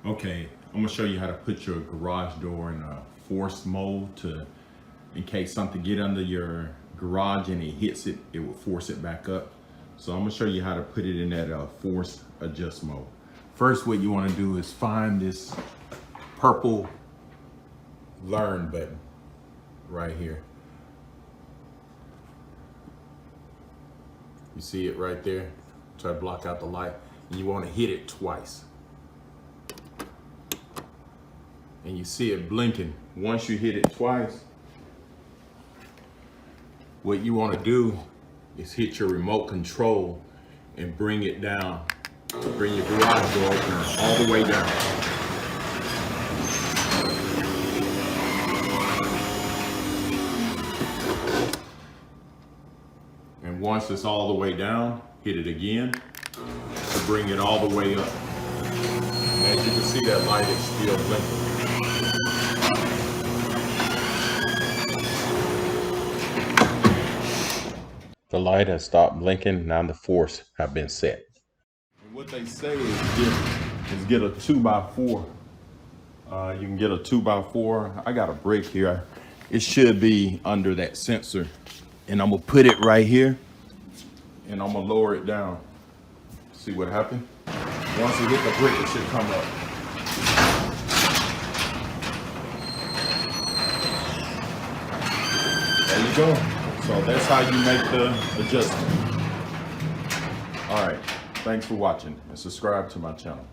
Okay, I'm gonna show you how to put your garage door in a force mode in case something get under your garage and it hits it, it will force it back up. So I'm gonna show you how to put it in that force adjust mode. First, what you wanna do is find this purple learn button right here. You see it right there? Try to block out the light. And you wanna hit it twice. And you see it blinking. Once you hit it twice, what you want to do is hit your remote control and bring it down. Bring your garage door opener all the way down. And once it's all the way down, hit it again to bring it all the way up. And as you can see, that light is still blinking. The light has stopped blinking. Now the force have been set. And what they say is get a 2x4. You can get a 2x4. I got a brick here. It should be under that sensor. And I'm gonna put it right here and I'm gonna lower it down. See what happened? Once you hit the brick, it should come up. There you go. So that's how you make the adjustment. All right, thanks for watching and subscribe to my channel.